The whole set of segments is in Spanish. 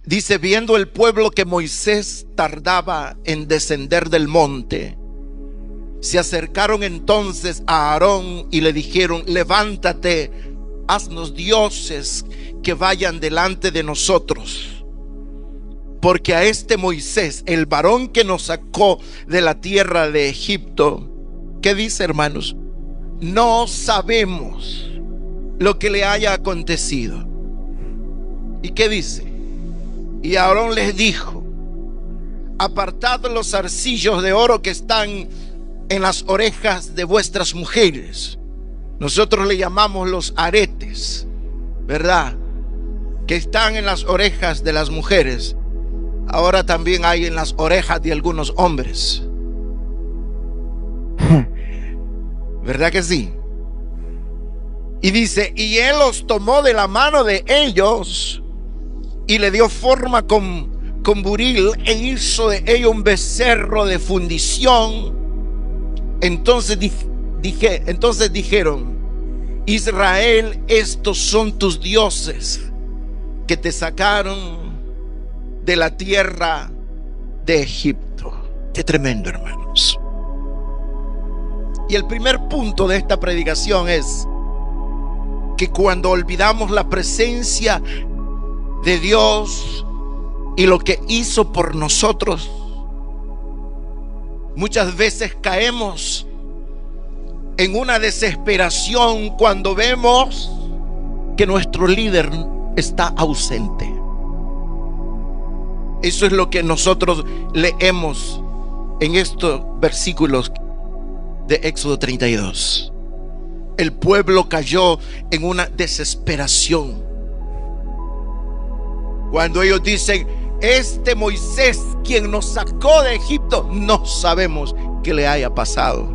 Dice, viendo el pueblo que Moisés tardaba en descender del monte, se acercaron entonces a Aarón y le dijeron: levántate, haznos dioses que vayan delante de nosotros, porque a este Moisés, el varón que nos sacó de la tierra de Egipto, ¿qué dice, hermanos? No sabemos lo que le haya acontecido. ¿Y qué dice? Y Aarón les dijo: apartad los zarcillos de oro que están en las orejas de vuestras mujeres. Nosotros le llamamos los aretes, ¿verdad? Que están en las orejas de las mujeres. Ahora también hay en las orejas de algunos hombres. ¿Verdad que sí? Y dice, y él los tomó de la mano de ellos y le dio forma con buril e hizo de ello un becerro de fundición. Entonces dijeron: Israel, estos son tus dioses que te sacaron de la tierra de Egipto. Qué tremendo, hermanos. Y el primer punto de esta predicación es que cuando olvidamos la presencia de Dios y lo que hizo por nosotros, muchas veces caemos en una desesperación cuando vemos que nuestro líder está ausente. Eso es lo que nosotros leemos en estos versículos de Éxodo 32. El pueblo cayó en una desesperación cuando ellos dicen: este Moisés, quien nos sacó de Egipto, no sabemos qué le haya pasado.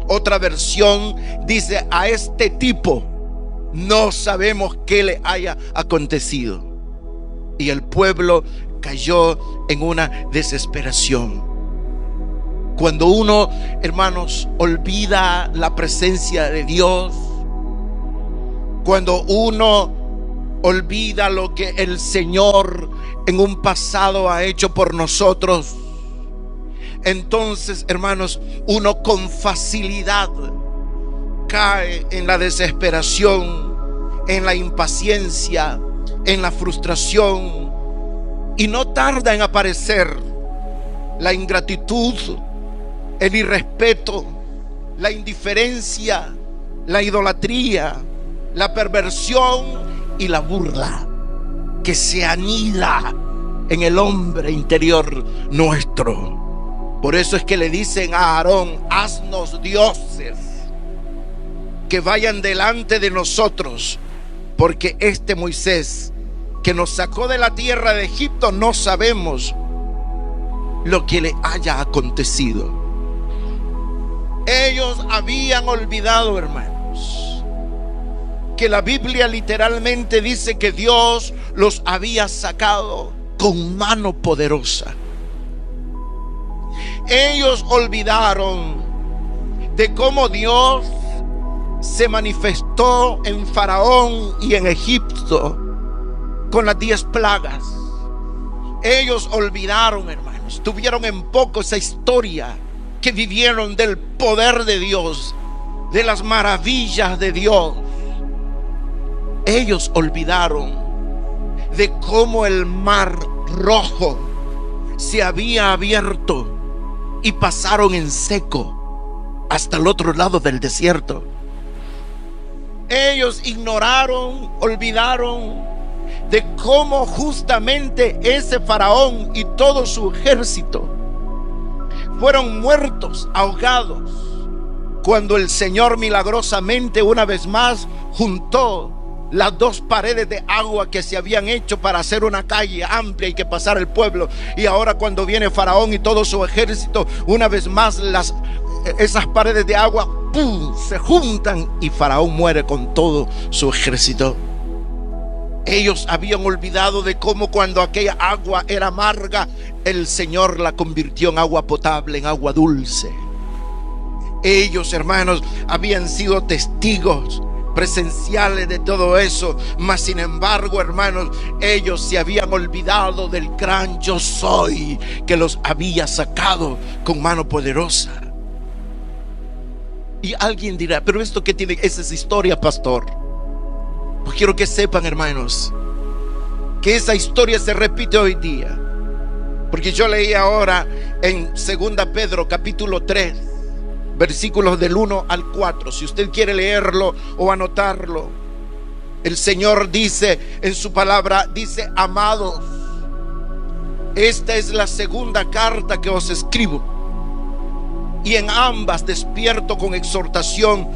Otra versión dice: a este tipo no sabemos qué le haya acontecido. Y el pueblo cayó en una desesperación. Cuando uno, hermanos, olvida la presencia de Dios, cuando uno olvida lo que el Señor en un pasado ha hecho por nosotros, entonces, hermanos, uno con facilidad cae en la desesperación, en la impaciencia, en la frustración, y no tarda en aparecer la ingratitud, el irrespeto, la indiferencia, la idolatría, la perversión y la burla que se anida en el hombre interior nuestro. Por eso es que le dicen a Aarón: haznos dioses que vayan delante de nosotros, porque este Moisés que nos sacó de la tierra de Egipto, no sabemos lo que le haya acontecido. Ellos habían olvidado, hermanos, que la Biblia literalmente dice que Dios los había sacado con mano poderosa. Ellos olvidaron de cómo Dios se manifestó en Faraón y en Egipto con las 10 plagas. Ellos olvidaron, hermanos, tuvieron en poco esa historia que vivieron del poder de Dios, de las maravillas de Dios. Ellos olvidaron de cómo el mar rojo se había abierto y pasaron en seco hasta el otro lado del desierto. Ellos ignoraron, olvidaron de cómo justamente ese faraón y todo su ejército fueron muertos, ahogados, cuando el Señor milagrosamente una vez más juntó las 2 paredes de agua que se habían hecho para hacer una calle amplia y que pasara el pueblo. Y ahora cuando viene Faraón y todo su ejército, una vez más esas paredes de agua ¡pum!, se juntan y Faraón muere con todo su ejército. Ellos habían olvidado de cómo cuando aquella agua era amarga, el Señor la convirtió en agua potable, en agua dulce. Ellos, hermanos, habían sido testigos presenciales de todo eso, mas sin embargo, hermanos, ellos se habían olvidado del gran yo soy que los había sacado con mano poderosa. Y alguien dirá, pero esto qué tiene, esa es historia, pastor. Pues quiero que sepan, hermanos, que esa historia se repite hoy día, porque yo leí ahora en 2 Pedro capítulo 3, versículos del 1 al 4. Si usted quiere leerlo o anotarlo, el Señor dice en su palabra, dice: amados, esta es la segunda carta que os escribo, y en ambas despierto con exhortación,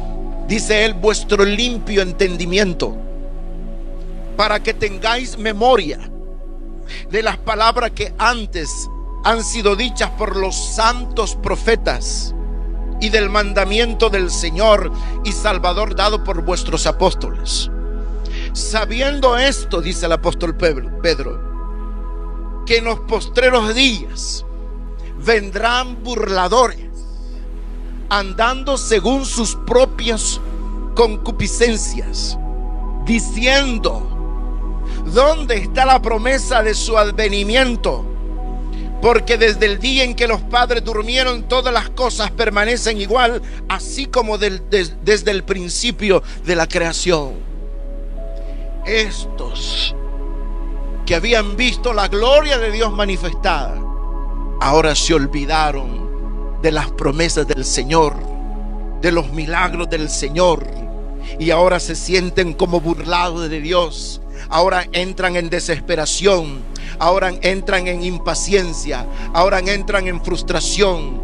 dice él, vuestro limpio entendimiento, para que tengáis memoria de las palabras que antes han sido dichas por los santos profetas, y del mandamiento del Señor y Salvador dado por vuestros apóstoles. Sabiendo esto, dice el apóstol Pedro, que en los postreros días vendrán burladores, andando según sus propias concupiscencias, diciendo: ¿dónde está la promesa de su advenimiento? Porque desde el día en que los padres durmieron, todas las cosas permanecen igual, así como desde el principio de la creación. Estos que habían visto la gloria de Dios manifestada, ahora se olvidaron de las promesas del Señor, de los milagros del Señor, y ahora se sienten como burlados de Dios. Ahora entran en desesperación, ahora entran en impaciencia, ahora entran en frustración.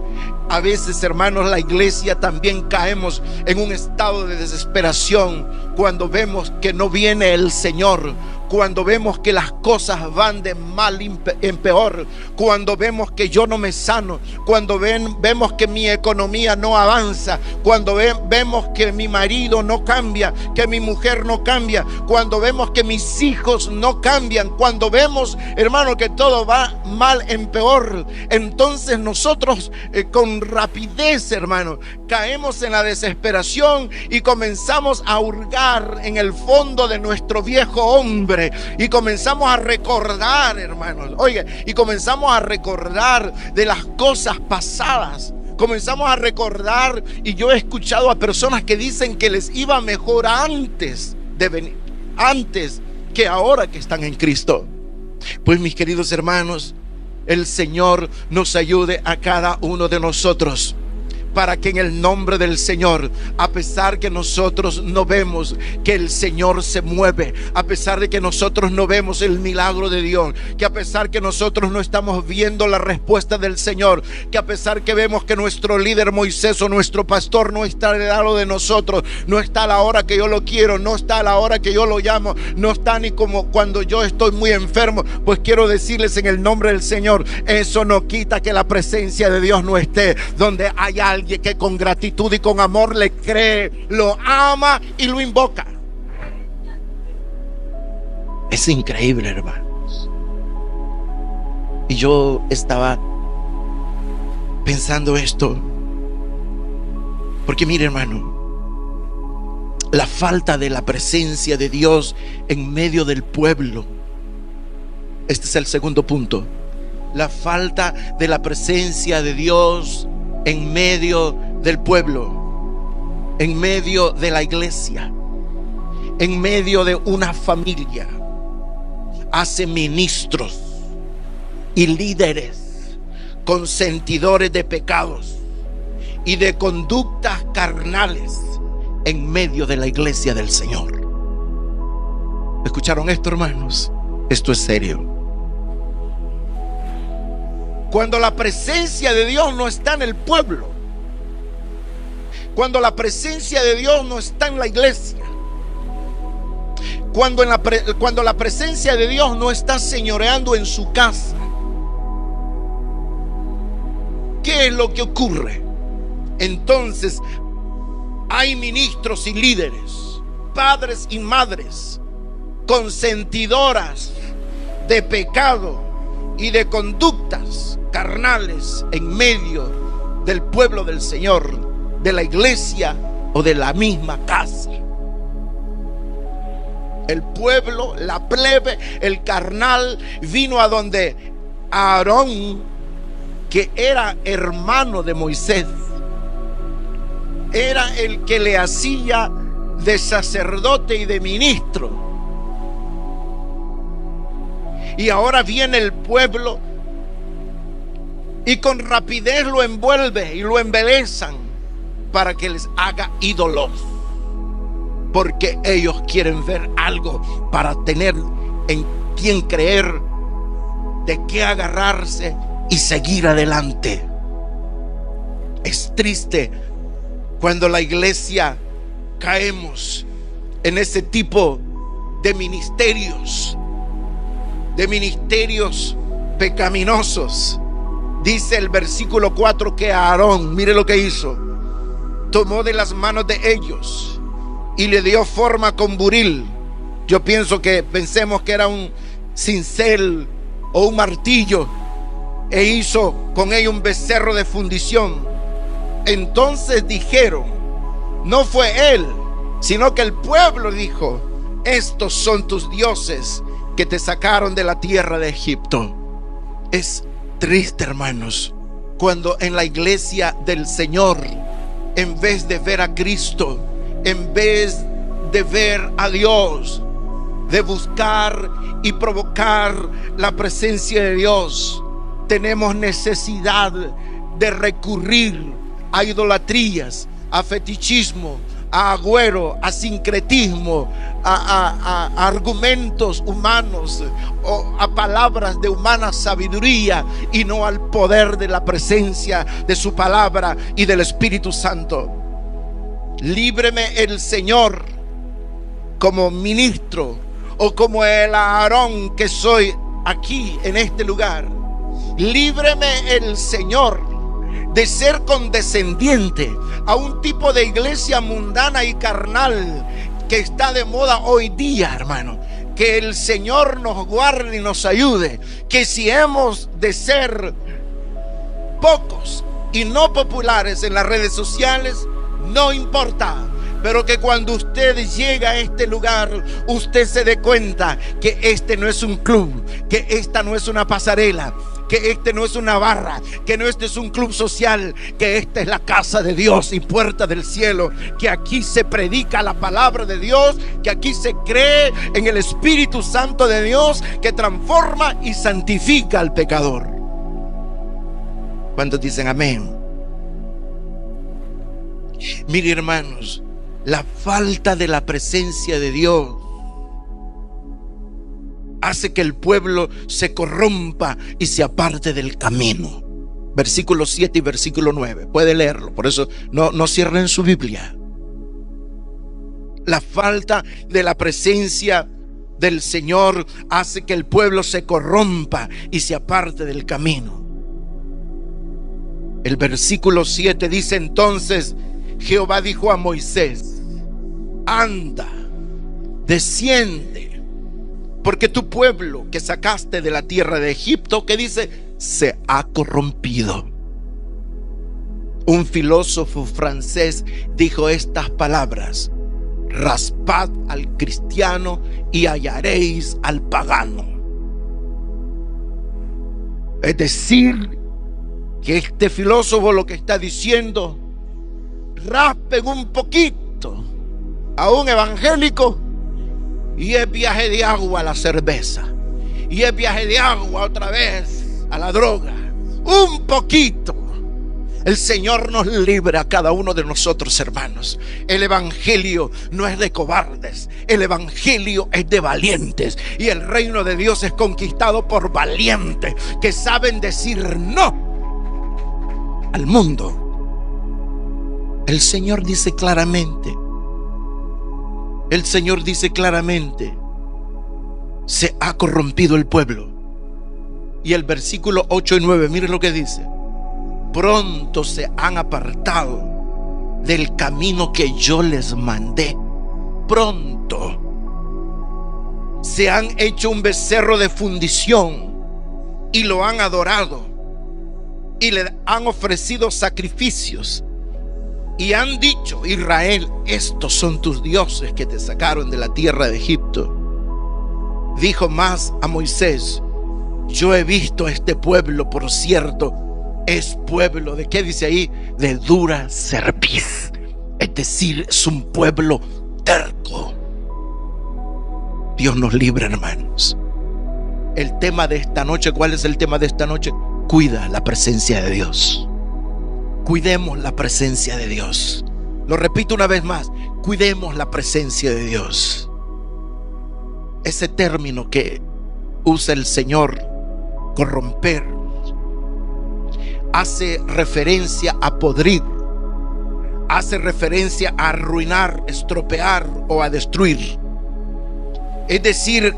A veces, hermanos, la iglesia también caemos en un estado de desesperación cuando vemos que no viene el Señor, cuando vemos que las cosas van de mal en peor, cuando vemos que yo no me sano, cuando vemos que mi economía no avanza, cuando vemos que mi marido no cambia, que mi mujer no cambia, cuando vemos que mis hijos no cambian, cuando vemos, hermano, que todo va mal en peor, entonces nosotros con rapidez, hermano, caemos en la desesperación y comenzamos a hurgar en el fondo de nuestro viejo hombre. Y comenzamos a recordar, hermanos, oye, y comenzamos a recordar de las cosas pasadas. Comenzamos a recordar, y yo he escuchado a personas que dicen que les iba mejor antes de venir, antes que ahora que están en Cristo. Pues, mis queridos hermanos, el Señor nos ayude a cada uno de nosotros, para que en el nombre del Señor, a pesar que nosotros no vemos que el Señor se mueve, a pesar de que nosotros no vemos el milagro de Dios, que a pesar que nosotros no estamos viendo la respuesta del Señor, que a pesar que vemos que nuestro líder Moisés o nuestro pastor no está al lado de nosotros, no está a la hora que yo lo quiero, no está a la hora que yo lo llamo, no está ni como cuando yo estoy muy enfermo, pues quiero decirles en el nombre del Señor, eso no quita que la presencia de Dios no esté donde hay alguien que con gratitud y con amor le cree, lo ama y lo invoca. Es increíble, hermanos. Y yo estaba pensando esto, porque mire, hermano, la falta de la presencia de Dios en medio del pueblo. Este es el segundo punto. La falta de la presencia de Dios en medio del pueblo, en medio de la iglesia, en medio de una familia, hace ministros y líderes consentidores de pecados y de conductas carnales en medio de la iglesia del Señor. ¿Escucharon esto, hermanos? Esto es serio. Cuando la presencia de Dios no está en el pueblo, cuando la presencia de Dios no está en la iglesia, cuando la presencia de Dios no está señoreando en su casa, ¿qué es lo que ocurre? Entonces hay ministros y líderes, padres y madres, consentidoras de pecado y de conductas carnales en medio del pueblo del Señor, de la iglesia o de la misma casa. El pueblo, la plebe, el carnal, vino a donde Aarón, que era hermano de Moisés, era el que le hacía de sacerdote y de ministro. Y ahora viene el pueblo y con rapidez lo envuelve y lo embelezan para que les haga ídolos, porque ellos quieren ver algo para tener en quién creer, de qué agarrarse y seguir adelante. Es triste cuando la iglesia caemos en ese tipo de ministerios pecaminosos. Dice el versículo 4 que Aarón, mire lo que hizo, tomó de las manos de ellos y le dio forma con buril. Yo pensemos que era un cincel o un martillo, e hizo con ello un becerro de fundición. Entonces dijeron, no fue él, sino que el pueblo dijo, estos son tus dioses que te sacaron de la tierra de Egipto. Es triste, hermanos, cuando en la iglesia del Señor, en vez de ver a Cristo, en vez de ver a Dios, de buscar y provocar la presencia de Dios, tenemos necesidad de recurrir a idolatrías, a fetichismo, a agüero, a sincretismo, a argumentos humanos, o a palabras de humana sabiduría, y no al poder de la presencia de su palabra y del Espíritu Santo. Líbreme el Señor como ministro, o como el Aarón que soy aquí en este lugar. Líbreme el Señor de ser condescendiente a un tipo de iglesia mundana y carnal que está de moda hoy día, hermano. Que el Señor nos guarde y nos ayude. Que si hemos de ser pocos y no populares en las redes sociales, no importa, pero que cuando usted llega a este lugar, usted se dé cuenta que este no es un club, que esta no es una pasarela, que este no es una barra, que no este es un club social, que esta es la casa de Dios y puerta del cielo, que aquí se predica la palabra de Dios, que aquí se cree en el Espíritu Santo de Dios, que transforma y santifica al pecador. ¿Cuántos dicen amén? Mire, hermanos, la falta de la presencia de Dios hace que el pueblo se corrompa y se aparte del camino. Versículo 7 y versículo 9. Puede leerlo, por eso no cierren su Biblia. La falta de la presencia del Señor hace que el pueblo se corrompa y se aparte del camino. El versículo 7 dice: entonces Jehová dijo a Moisés: anda, desciende, porque tu pueblo que sacaste de la tierra de Egipto, que dice, se ha corrompido. Un filósofo francés dijo estas palabras: raspad al cristiano y hallaréis al pagano. Es decir, que este filósofo lo que está diciendo: raspen un poquito a un evangélico y es viaje de agua a la cerveza, y es viaje de agua otra vez a la droga. Un poquito. El Señor nos libre a cada uno de nosotros, hermanos. El evangelio no es de cobardes, el evangelio es de valientes, y el reino de Dios es conquistado por valientes que saben decir no al mundo. El Señor dice claramente, se ha corrompido el pueblo. Y el versículo 8 y 9, miren lo que dice: pronto se han apartado del camino que yo les mandé. Pronto se han hecho un becerro de fundición y lo han adorado, y le han ofrecido sacrificios y han dicho: Israel, estos son tus dioses que te sacaron de la tierra de Egipto. Dijo más a Moisés: yo he visto a este pueblo, por cierto, es pueblo de, ¿qué dice ahí? De dura cerviz. Es decir, es un pueblo terco. Dios nos libre, hermanos. El tema de esta noche, ¿cuál es el tema de esta noche? Cuida la presencia de Dios. Cuidemos la presencia de Dios. Lo repito una vez más: cuidemos la presencia de Dios. Ese término que usa el Señor, corromper, hace referencia a podrir, hace referencia a arruinar, estropear o a destruir. Es decir,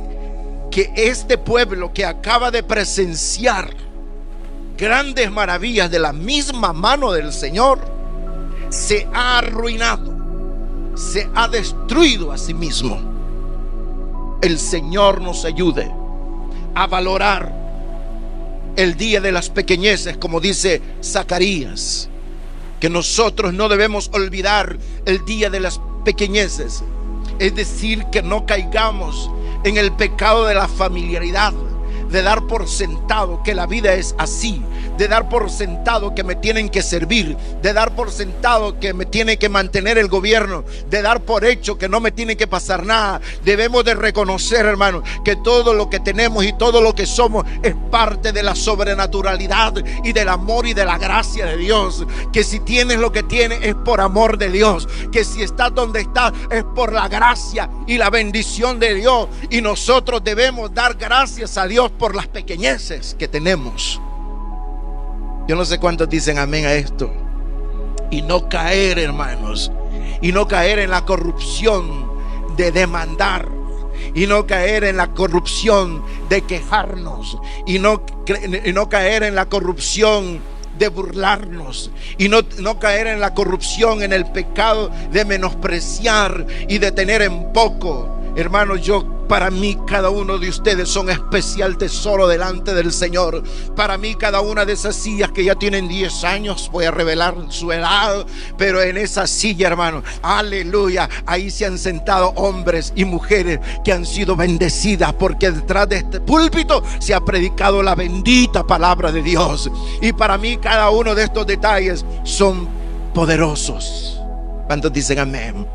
que este pueblo que acaba de presenciar grandes maravillas de la misma mano del Señor, se ha arruinado, se ha destruido a sí mismo. El Señor nos ayude a valorar el día de las pequeñeces, como dice Zacarías, que nosotros no debemos olvidar el día de las pequeñeces. Es decir, que no caigamos en el pecado de la familiaridad, de dar por sentado que la vida es así, de dar por sentado que me tienen que servir, de dar por sentado que me tiene que mantener el gobierno, de dar por hecho que no me tiene que pasar nada. Debemos de reconocer, hermano, que todo lo que tenemos y todo lo que somos es parte de la sobrenaturalidad y del amor y de la gracia de Dios. Que si tienes lo que tienes es por amor de Dios, que si estás donde estás es por la gracia y la bendición de Dios, y nosotros debemos dar gracias a Dios por las pequeñeces que tenemos. Yo no sé cuántos dicen amén a esto. Y no caer, hermanos, y no caer en la corrupción de demandar, y no caer en la corrupción de quejarnos, y no caer en la corrupción de burlarnos, y no caer en la corrupción, en el pecado de menospreciar y de tener en poco. Hermanos, para mí cada uno de ustedes son especial tesoro delante del Señor. Para mí cada una de esas sillas que ya tienen 10 años, voy a revelar su edad, pero en esa silla, hermano, aleluya, ahí se han sentado hombres y mujeres que han sido bendecidas, porque detrás de este púlpito se ha predicado la bendita palabra de Dios. Y para mí cada uno de estos detalles son poderosos. ¿Cuántos dicen amén?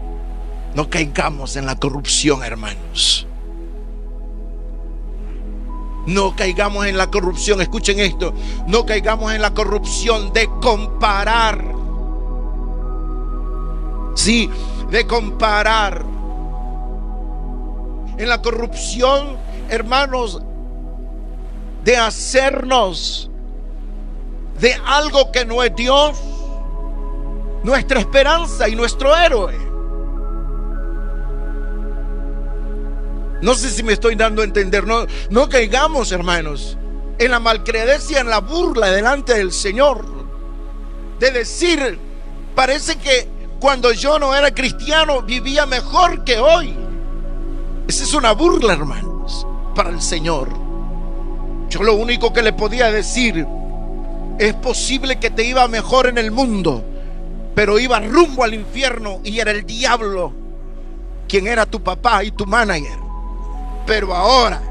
No caigamos en la corrupción, hermanos. No caigamos en la corrupción. Escuchen esto: no caigamos en la corrupción de comparar. Sí, de comparar. En la corrupción, hermanos, de hacernos de algo que no es Dios nuestra esperanza y nuestro héroe. No sé si me estoy dando a entender. No caigamos, hermanos, en la malcredencia, en la burla delante del Señor, de decir: parece que cuando yo no era cristiano vivía mejor que hoy. Esa es una burla, hermanos, para el Señor. Yo lo único que le podía decir: es posible que te iba mejor en el mundo, pero iba rumbo al infierno y era el diablo quien era tu papá y tu manager. Pero ahora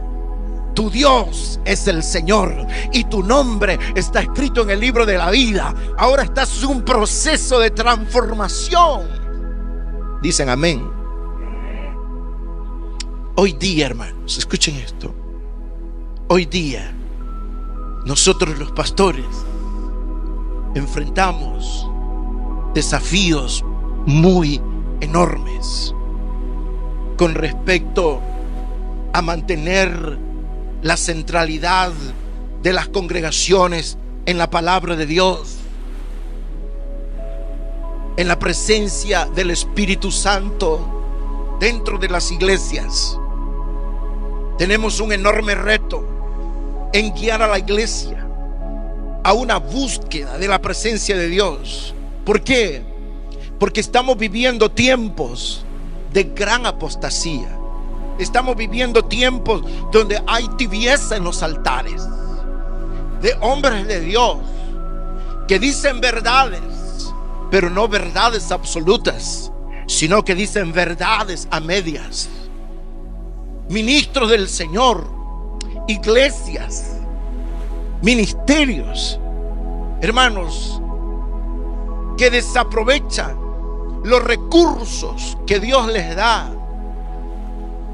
tu Dios es el Señor y tu nombre está escrito en el libro de la vida. Ahora estás en un proceso de transformación. Dicen amén. Hoy día, hermanos, escuchen esto. Hoy día nosotros los pastores enfrentamos desafíos muy enormes con respecto a mantener la centralidad de las congregaciones en la palabra de Dios, en la presencia del Espíritu Santo dentro de las iglesias. Tenemos un enorme reto en guiar a la iglesia a una búsqueda de la presencia de Dios. ¿Por qué? Porque estamos viviendo tiempos de gran apostasía. Estamos viviendo tiempos donde hay tibieza en los altares, de hombres de Dios que dicen verdades, pero no verdades absolutas, sino que dicen verdades a medias. Ministros del Señor, iglesias, ministerios, hermanos, que desaprovechan los recursos que Dios les da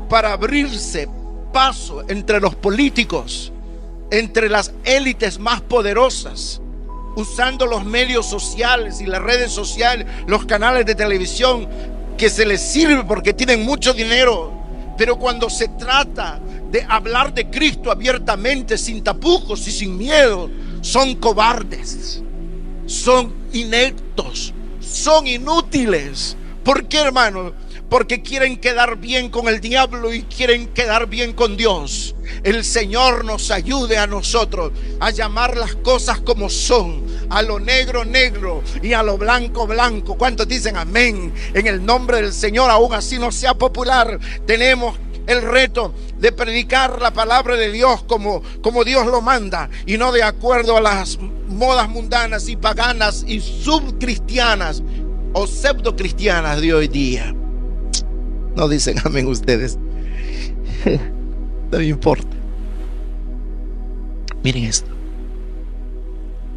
para abrirse paso entre los políticos, entre las élites más poderosas, usando los medios sociales y las redes sociales, los canales de televisión que se les sirve porque tienen mucho dinero. Pero cuando se trata de hablar de Cristo abiertamente, sin tapujos y sin miedo, son cobardes, son ineptos, son inútiles. ¿Por qué, hermano? Porque quieren quedar bien con el diablo y quieren quedar bien con Dios. El Señor nos ayude a nosotros a llamar las cosas como son, a lo negro negro y a lo blanco blanco. ¿Cuántos dicen amén? En el nombre del Señor, aún así no sea popular, tenemos el reto de predicar la palabra de Dios como Dios lo manda, y no de acuerdo a las modas mundanas y paganas y subcristianas o pseudocristianas de hoy día. No dicen amén ustedes. No me importa. Miren esto.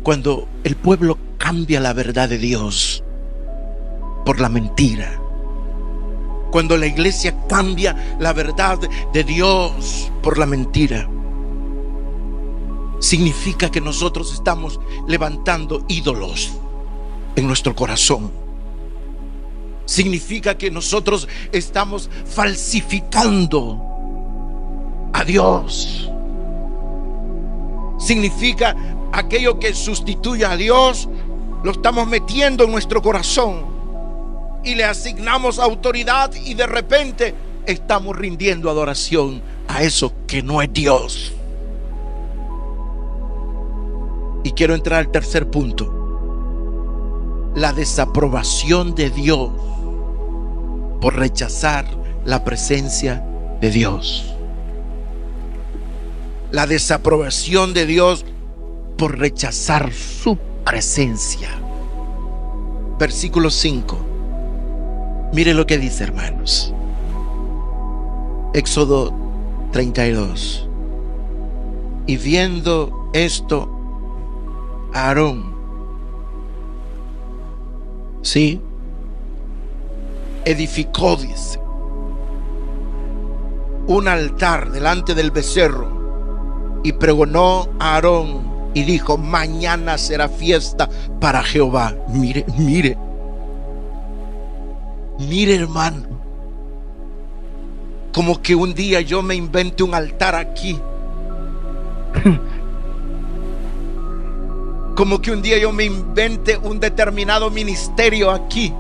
Cuando el pueblo cambia la verdad de Dios por la mentira, cuando la iglesia cambia la verdad de Dios por la mentira, significa que nosotros estamos levantando ídolos en nuestro corazón. Significa que nosotros estamos falsificando a Dios. Significa aquello que sustituye a Dios, lo estamos metiendo en nuestro corazón y le asignamos autoridad, y de repente estamos rindiendo adoración a eso que no es Dios. Y quiero entrar al tercer punto: la desaprobación de Dios por rechazar la presencia de Dios. La desaprobación de Dios por rechazar su presencia. Versículo 5. Mire lo que dice, hermanos. Éxodo 32. Y viendo esto, Aarón, ¿sí?, edificó, dice, un altar delante del becerro, y pregonó a Aarón y dijo: mañana será fiesta para Jehová. Mire, mire, mire, hermano, como que un día yo me invente un altar aquí. Como que un día yo me invente un determinado ministerio aquí,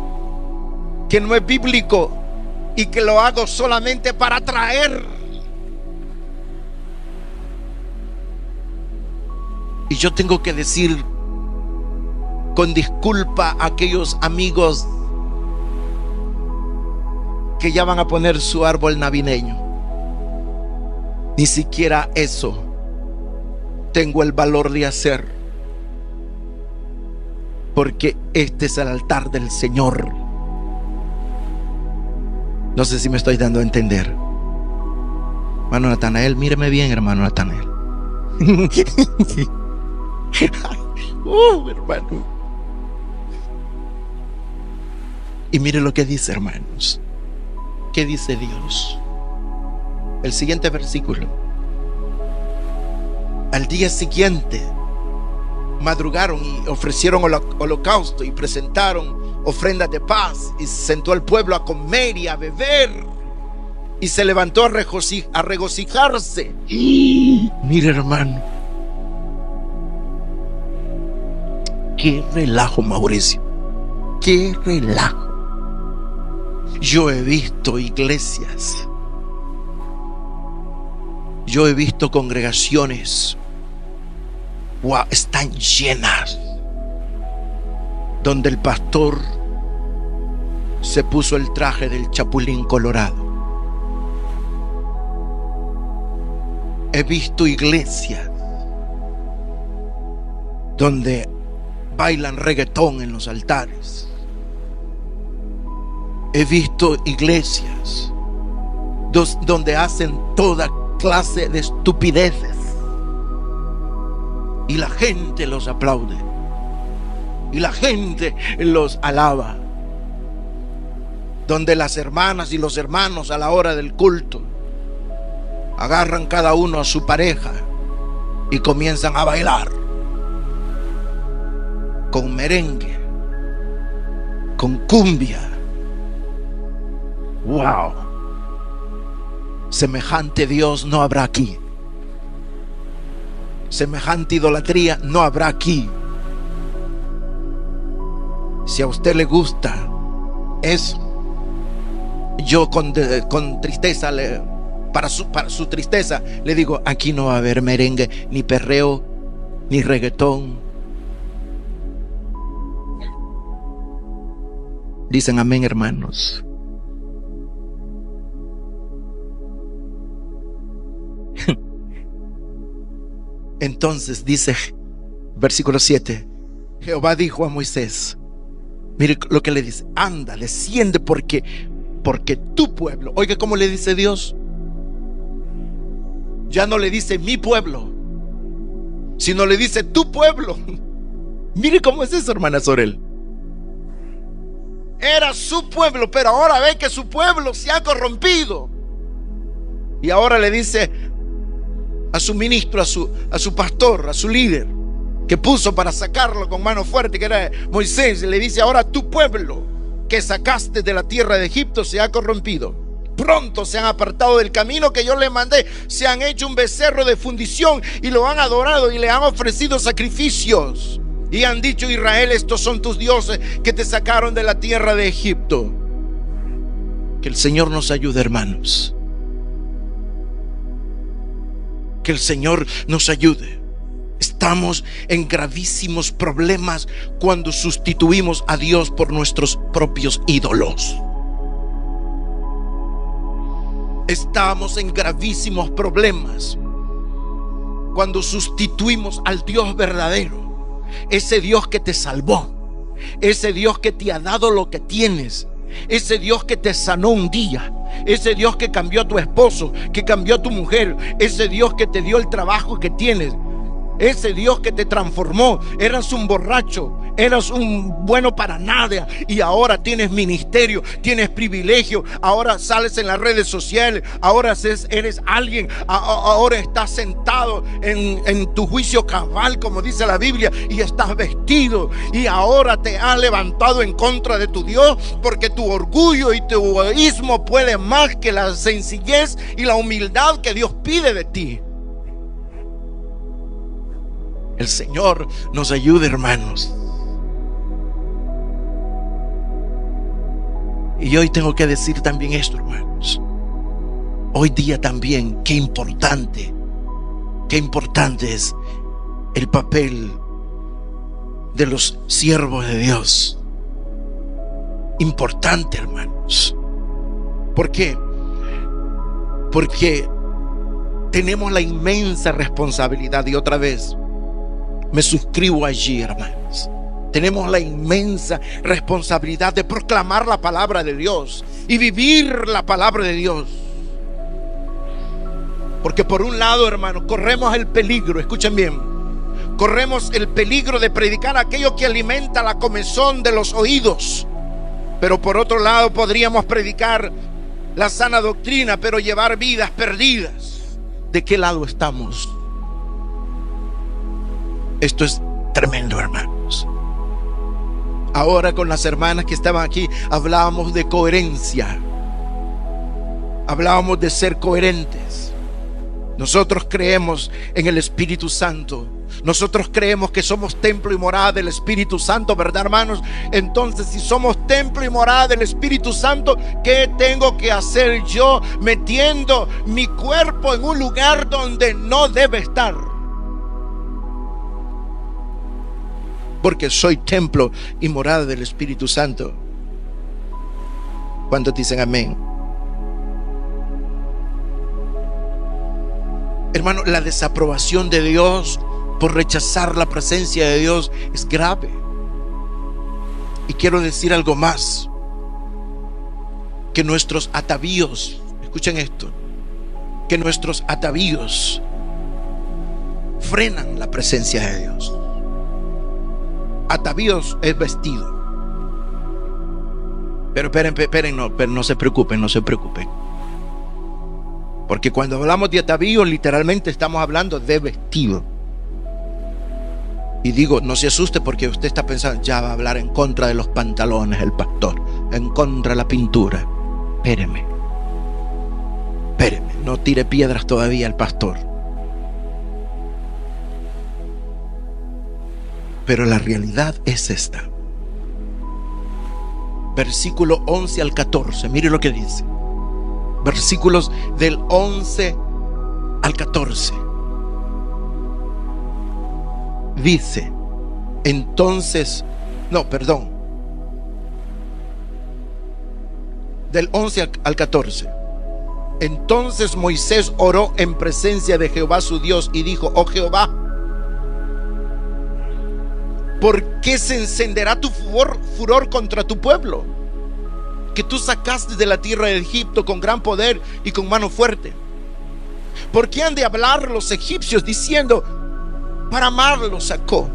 que no es bíblico, y que lo hago solamente para atraer. Y yo tengo que decir con disculpa a aquellos amigos que ya van a poner su árbol navideño. Ni siquiera eso tengo el valor de hacer, porque este es el altar del Señor. No sé si me estoy dando a entender. Hermano Natanael, míreme bien, hermano Natanael. Hermano. Y mire lo que dice, hermanos. ¿Qué dice Dios? El siguiente versículo. Al día siguiente madrugaron y ofrecieron holocausto y presentaron ofrendas de paz, y se sentó el pueblo a comer y a beber, y se levantó a regocijarse. Mire, hermano, qué relajo, Mauricio, qué relajo. Yo he visto iglesias, yo he visto congregaciones, wow, están llenas, donde el pastor se puso el traje del Chapulín Colorado. He visto iglesias donde bailan reggaetón en los altares. He visto iglesias donde hacen toda clase de estupideces y la gente los aplaude y la gente los alaba, donde las hermanas y los hermanos a la hora del culto agarran cada uno a su pareja y comienzan a bailar con merengue, con cumbia. Wow, semejante Dios no habrá aquí. Semejante idolatría no habrá aquí. Si a usted le gusta eso, yo con tristeza, para su tristeza, le digo: aquí no va a haber merengue, ni perreo, ni reggaetón. Dicen amén, hermanos. Entonces dice, versículo 7, Jehová dijo a Moisés, mire lo que le dice: anda, desciende, porque tu pueblo. Oiga cómo le dice Dios. Ya no le dice mi pueblo, sino le dice tu pueblo. Mire cómo es eso, hermana Sorel. Era su pueblo, pero ahora ve que su pueblo se ha corrompido. Y ahora le dice a su ministro, a su pastor, a su líder, que puso para sacarlo con mano fuerte, que era Moisés, y le dice: ahora tu pueblo que sacaste de la tierra de Egipto se ha corrompido. Pronto se han apartado del camino que yo les mandé, se han hecho un becerro de fundición y lo han adorado y le han ofrecido sacrificios. Y han dicho: Israel, estos son tus dioses que te sacaron de la tierra de Egipto. Que el Señor nos ayude, hermanos. Que el Señor nos ayude. Estamos en gravísimos problemas cuando sustituimos a Dios por nuestros propios ídolos. Estamos en gravísimos problemas cuando sustituimos al Dios verdadero, ese Dios que te salvó, ese Dios que te ha dado lo que tienes, ese Dios que te sanó un día, ese Dios que cambió a tu esposo, que cambió a tu mujer, ese Dios que te dio el trabajo que tienes, ese Dios que te transformó. Eras un borracho, eras un bueno para nada, y ahora tienes ministerio, tienes privilegio, ahora sales en las redes sociales, ahora eres alguien, ahora estás sentado en tu juicio cabal, como dice la Biblia, y estás vestido, y ahora te has levantado en contra de tu Dios, porque tu orgullo y tu egoísmo puede más que la sencillez y la humildad que Dios pide de ti. El Señor nos ayude, hermanos. Y hoy tengo que decir también esto, hermanos. Hoy día también, qué importante es el papel de los siervos de Dios. Importante, hermanos. ¿Por qué? Porque tenemos la inmensa responsabilidad, y otra vez me suscribo allí, hermanos. Tenemos la inmensa responsabilidad de proclamar la palabra de Dios y vivir la palabra de Dios. Porque por un lado, hermanos, corremos el peligro, escuchen bien, corremos el peligro de predicar aquello que alimenta la comezón de los oídos. Pero por otro lado podríamos predicar la sana doctrina, pero llevar vidas perdidas. ¿De qué lado estamos? Esto es tremendo, hermanos. Ahora con las hermanas que estaban aquí hablábamos de coherencia. Hablábamos de ser coherentes. Nosotros creemos en el Espíritu Santo. Nosotros creemos que somos templo y morada del Espíritu Santo, ¿verdad, hermanos? Entonces, si somos templo y morada del Espíritu Santo, ¿qué tengo que hacer yo metiendo mi cuerpo en un lugar donde no debe estar? Porque soy templo y morada del Espíritu Santo. ¿Cuántos dicen amén? Hermano, la desaprobación de Dios por rechazar la presencia de Dios es grave. Y quiero decir algo más. que nuestros atavíos, escuchen esto, que nuestros atavíos frenan la presencia de Dios. Atavíos es vestido. Pero esperen, no se preocupen. Porque cuando hablamos de atavíos, literalmente estamos hablando de vestido. Y digo, no se asuste porque usted está pensando, ya va a hablar en contra de los pantalones el pastor, en contra de la pintura. Espéreme, no tire piedras todavía al pastor. Pero la realidad es esta. Versículo 11 al 14, mire lo que dice. Versículos del 11 al 14. Dice, entonces, del 11 al 14. Entonces Moisés oró en presencia de Jehová su Dios y dijo: oh Jehová, ¿por qué se encenderá tu furor contra tu pueblo, que tú sacaste de la tierra de Egipto con gran poder y con mano fuerte? ¿Por qué han de hablar los egipcios diciendo: para mar los sacó,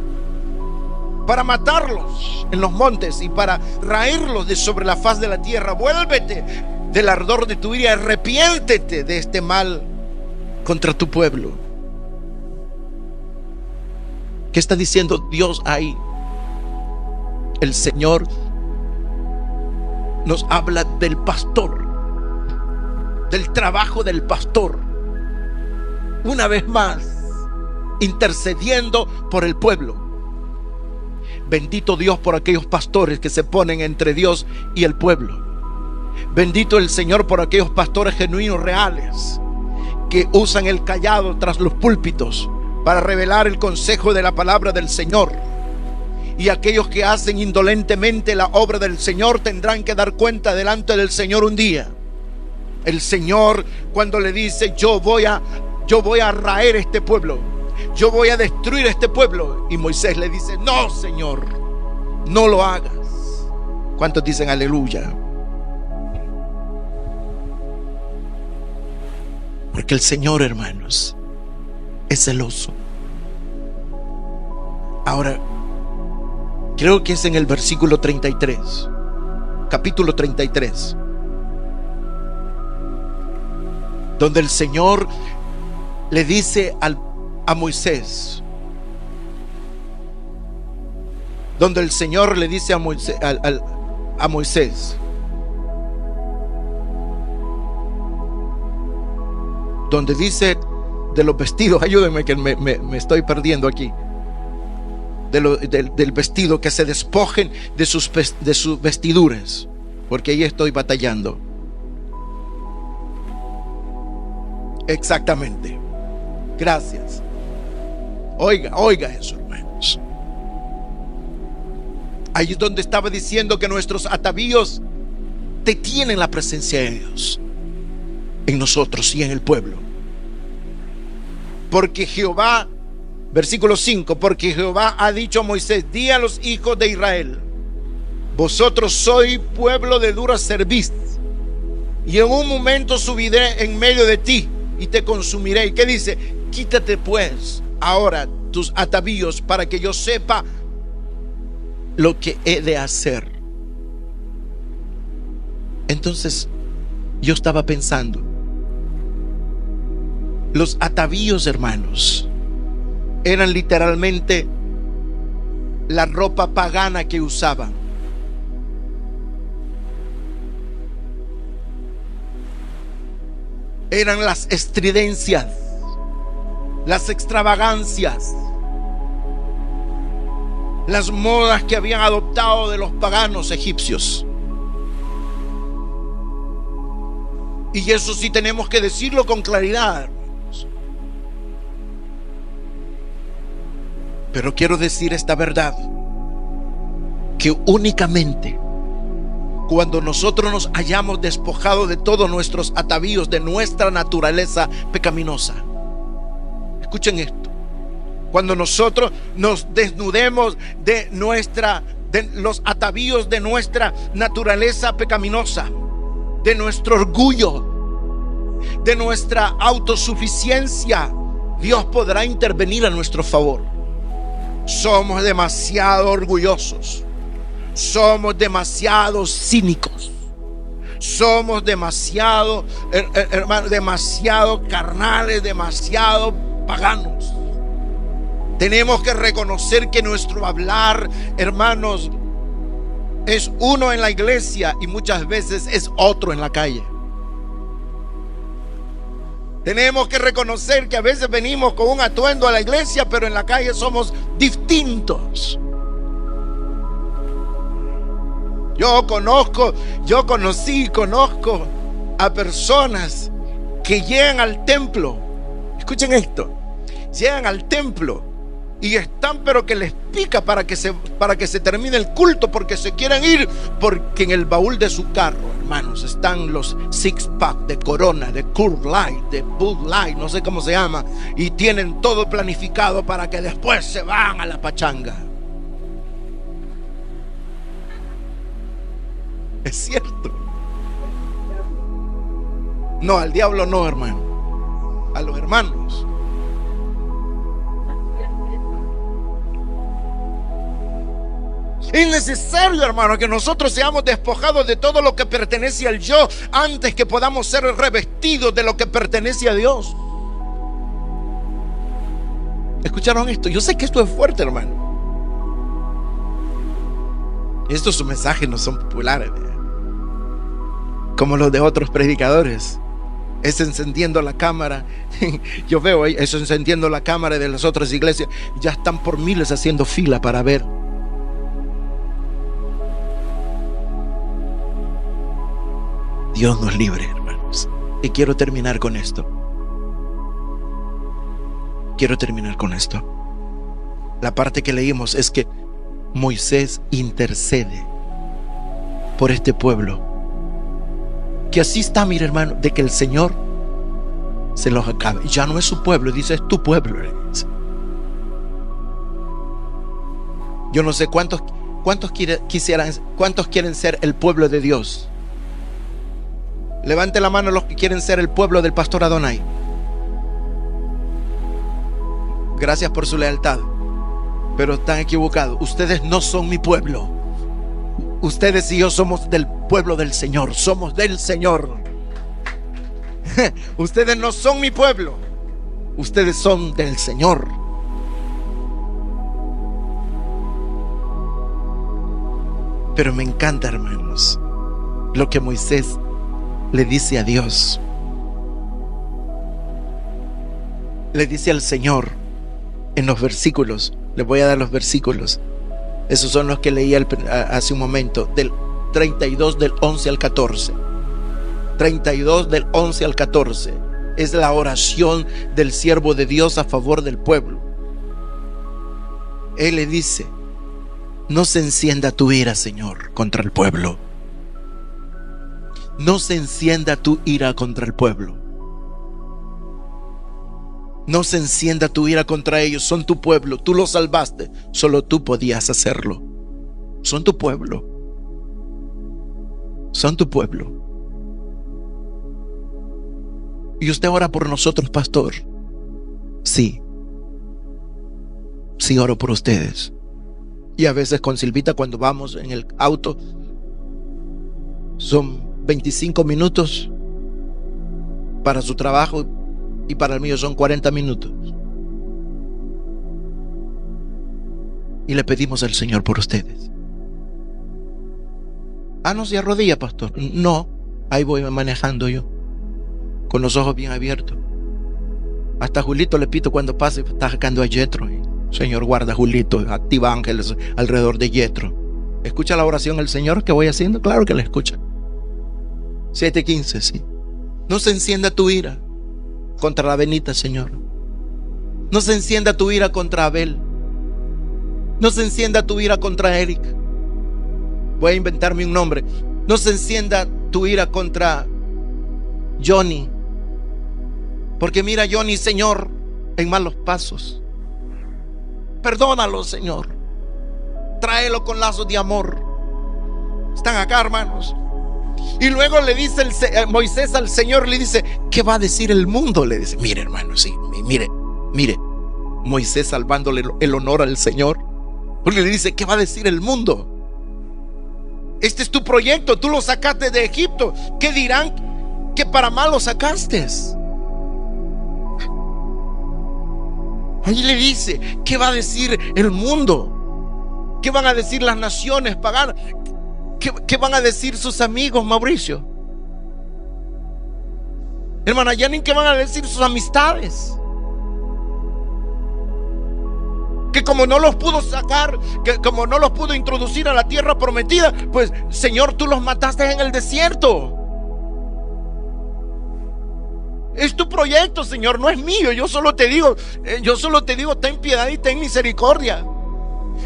para matarlos en los montes y para raerlos de sobre la faz de la tierra? Vuélvete del ardor de tu ira, arrepiéntete de este mal contra tu pueblo. ¿Qué está diciendo Dios ahí? El Señor nos habla del pastor, del trabajo del pastor, una vez más intercediendo por el pueblo. Bendito Dios por aquellos pastores que se ponen entre Dios y el pueblo. Bendito el Señor por aquellos pastores genuinos, reales, que usan el callado tras los púlpitos para revelar el consejo de la palabra del Señor. Y aquellos que hacen indolentemente la obra del Señor tendrán que dar cuenta delante del Señor un día. El Señor, cuando le dice: yo voy a raer este pueblo, yo voy a destruir este pueblo, y Moisés le dice: no, Señor, no lo hagas. ¿Cuántos dicen aleluya? Porque el Señor, hermanos, es celoso. Ahora, creo que es en el versículo 33, capítulo 33, donde el Señor le dice a Moisés, donde el Señor le dice a Moisés, donde dice de los vestidos, ayúdenme que me estoy perdiendo aquí, del vestido, que se despojen de sus vestiduras, porque ahí estoy batallando. Exactamente, gracias. Oiga eso, hermanos. Ahí es donde estaba diciendo que nuestros atavíos detienen la presencia de Dios en nosotros y en el pueblo. Porque Jehová, versículo 5, porque Jehová ha dicho a Moisés: di a los hijos de Israel: vosotros sois pueblo de dura cerviz, y en un momento subiré en medio de ti y te consumiré. ¿Y qué dice? Quítate pues ahora tus atavíos, para que yo sepa lo que he de hacer. Entonces yo estaba pensando, los atavíos, hermanos, eran literalmente la ropa pagana que usaban. Eran las estridencias, las extravagancias, las modas que habían adoptado de los paganos egipcios. Y eso sí tenemos que decirlo con claridad. Pero quiero decir esta verdad, que únicamente cuando nosotros nos hayamos despojado de todos nuestros atavíos, de nuestra naturaleza pecaminosa, escuchen esto, cuando nosotros nos desnudemos de los atavíos de nuestra naturaleza pecaminosa, de nuestro orgullo, de nuestra autosuficiencia, Dios podrá intervenir a nuestro favor. Somos demasiado orgullosos, somos demasiado cínicos, somos demasiado, hermano, demasiado carnales, demasiado paganos. Tenemos que reconocer que nuestro hablar, hermanos, es uno en la iglesia y muchas veces es otro en la calle. Tenemos que reconocer que a veces venimos con un atuendo a la iglesia, pero en la calle somos distintos. Yo conozco a personas que llegan al templo. Escuchen esto. Llegan al templo y están, pero que les pica para que se termine el culto, porque se quieren ir, porque en el baúl de su carro, hermanos, están los six pack de Corona, de Coors Light, de Bud Light, no sé cómo se llama, y tienen todo planificado para que después se van a la pachanga. Es cierto. No, al diablo no, hermano, a los hermanos. Es necesario, hermano, que nosotros seamos despojados de todo lo que pertenece al yo antes que podamos ser revestidos de lo que pertenece a Dios. ¿Escucharon esto? Yo sé que esto es fuerte, hermano. Estos mensajes no son populares, como los de otros predicadores. Es encendiendo la cámara. Yo veo eso, encendiendo la cámara de las otras iglesias. Ya están por miles haciendo fila para ver. Dios nos libre, hermanos. Y quiero terminar con esto. La parte que leímos es que Moisés intercede por este pueblo. Que así está, mire, hermano, de que el Señor se los acabe. Ya no es su pueblo, dice, es tu pueblo. Yo no sé cuántos quieren ser el pueblo de Dios. Levante la mano los que quieren ser el pueblo del pastor Adonai. Gracias por su lealtad, pero están equivocados. Ustedes no son mi pueblo. Ustedes y yo somos del pueblo del Señor. Somos del Señor. Ustedes no son mi pueblo. Ustedes son del Señor. Pero me encanta, hermanos, lo que Moisés le dice a Dios. Le dice al Señor en los versículos. Le voy a dar los versículos. Esos son los que leí hace un momento, del 32 del 11 al 14. 32 del 11 al 14 es la oración del siervo de Dios a favor del pueblo. Él le dice: no se encienda tu ira, Señor, contra el pueblo. No se encienda tu ira contra el pueblo. No se encienda tu ira contra ellos. Son tu pueblo. Tú los salvaste. Solo tú podías hacerlo. Son tu pueblo. Son tu pueblo. ¿Y usted ora por nosotros, pastor? Sí. Sí, oro por ustedes. Y a veces con Silvita, cuando vamos en el auto, son 25 minutos para su trabajo y para el mío son 40 minutos. Y le pedimos al Señor por ustedes. No se arrodilla, pastor. No, ahí voy manejando yo, con los ojos bien abiertos. Hasta Julito le pito cuando pase, está sacando a Yetro. Señor, guarda a Julito, activa ángeles alrededor de Yetro. ¿Escucha la oración del Señor que voy haciendo? Claro que la escucha. 7:15, sí. No se encienda tu ira contra la Benita, Señor. No se encienda tu ira contra Abel. No se encienda tu ira contra Eric. Voy a inventarme un nombre. No se encienda tu ira contra Johnny. Porque mira, Johnny, Señor, en malos pasos. Perdónalo, Señor. Tráelo con lazos de amor. Están acá, hermanos. Y luego le dice Moisés al Señor, le dice: ¿qué va a decir el mundo? Le dice: mire, hermano, sí, mire. Moisés salvándole el honor al Señor, porque le dice: ¿qué va a decir el mundo? Este es tu proyecto, tú lo sacaste de Egipto. ¿Qué dirán? Que para mal lo sacaste. Ahí le dice: ¿qué va a decir el mundo? ¿Qué van a decir las naciones paganas? ¿Qué van a decir sus amigos, Mauricio? Hermana Janine, ¿qué van a decir sus amistades? Que como no los pudo sacar, que como no los pudo introducir a la tierra prometida, pues Señor, tú los mataste en el desierto. Es tu proyecto, Señor, no es mío. Yo solo te digo, ten piedad y ten misericordia.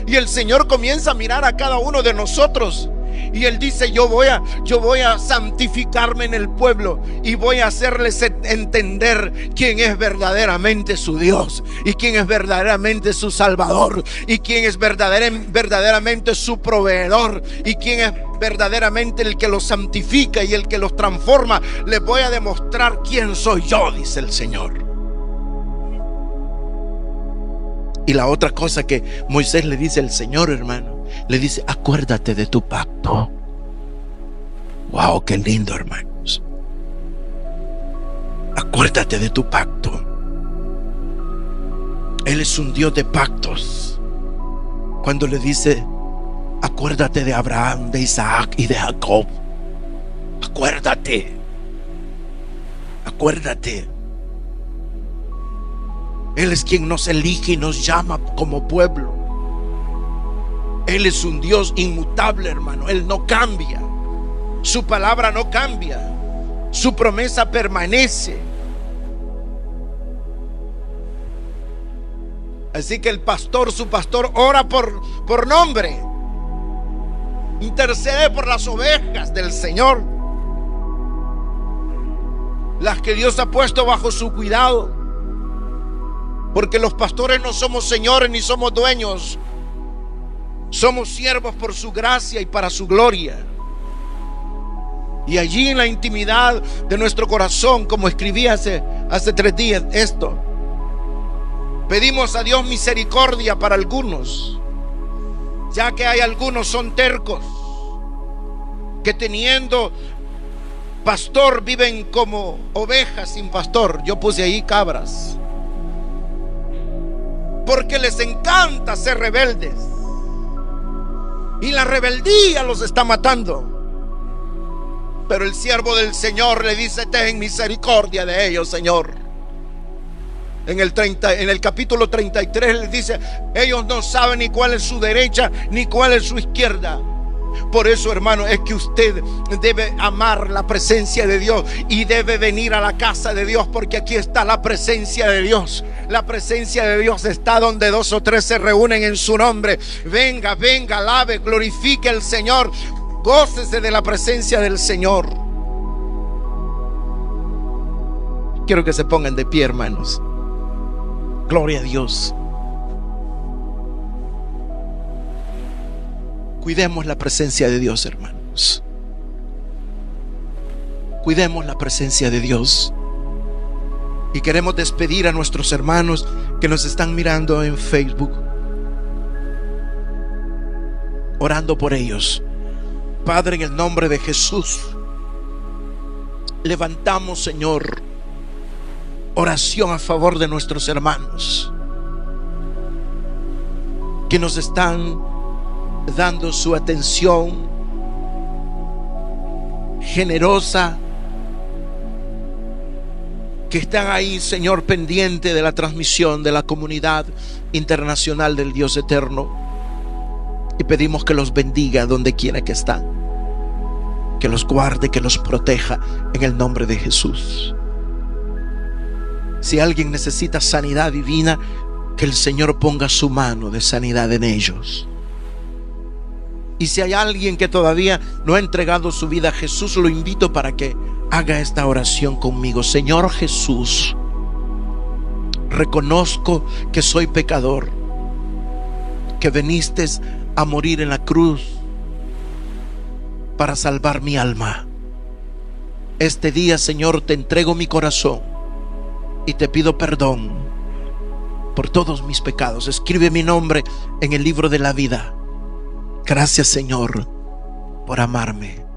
Y el Señor comienza a mirar a cada uno de nosotros, y Él dice: yo voy a santificarme en el pueblo, y voy a hacerles entender quién es verdaderamente su Dios, y quién es verdaderamente su Salvador, y quién es verdaderamente su proveedor, y quién es verdaderamente el que los santifica y el que los transforma. Les voy a demostrar quién soy yo, dice el Señor. Y la otra cosa que Moisés le dice al Señor, hermano, le dice: acuérdate de tu pacto. Wow, qué lindo, hermanos. Acuérdate de tu pacto. Él es un Dios de pactos. Cuando le dice: acuérdate de Abraham, de Isaac y de Jacob. Acuérdate. Él es quien nos elige y nos llama como pueblo. Él es un Dios inmutable, hermano. Él no cambia. Su palabra no cambia. Su promesa permanece. Así que su pastor ora por nombre. Intercede por las ovejas del Señor, las que Dios ha puesto bajo su cuidado. Porque los pastores no somos señores ni somos dueños. Somos siervos por su gracia y para su gloria. Y allí en la intimidad de nuestro corazón, como escribí hace 3 días esto, pedimos a Dios misericordia para algunos, ya que hay algunos son tercos, que teniendo pastor viven como ovejas sin pastor. Yo puse ahí cabras, porque les encanta ser rebeldes, y la rebeldía los está matando. Pero el siervo del Señor le dice: ten misericordia de ellos, Señor. En el capítulo 33 le dice: ellos no saben ni cuál es su derecha ni cuál es su izquierda. Por eso, hermano, es que usted debe amar la presencia de Dios y debe venir a la casa de Dios, porque aquí está la presencia de Dios. La presencia de Dios está donde 2 o 3 se reúnen en su nombre. Venga, alabe, glorifique al Señor. Gócese de la presencia del Señor. Quiero que se pongan de pie, hermanos. Gloria a Dios. Cuidemos la presencia de Dios, hermanos. Cuidemos la presencia de Dios. Y queremos despedir a nuestros hermanos que nos están mirando en Facebook, orando por ellos. Padre, en el nombre de Jesús, levantamos, Señor, oración a favor de nuestros hermanos que nos están dando su atención generosa, que están ahí, Señor, pendiente de la transmisión de la comunidad internacional del Dios eterno. Y pedimos que los bendiga donde quiera que están, que los guarde, que los proteja en el nombre de Jesús. Si alguien necesita sanidad divina, que el Señor ponga su mano de sanidad en ellos. Y si hay alguien que todavía no ha entregado su vida a Jesús, lo invito para que haga esta oración conmigo. Señor Jesús, reconozco que soy pecador, que viniste a morir en la cruz para salvar mi alma. Este día, Señor, te entrego mi corazón y te pido perdón por todos mis pecados. Escribe mi nombre en el libro de la vida. Gracias, Señor, por amarme.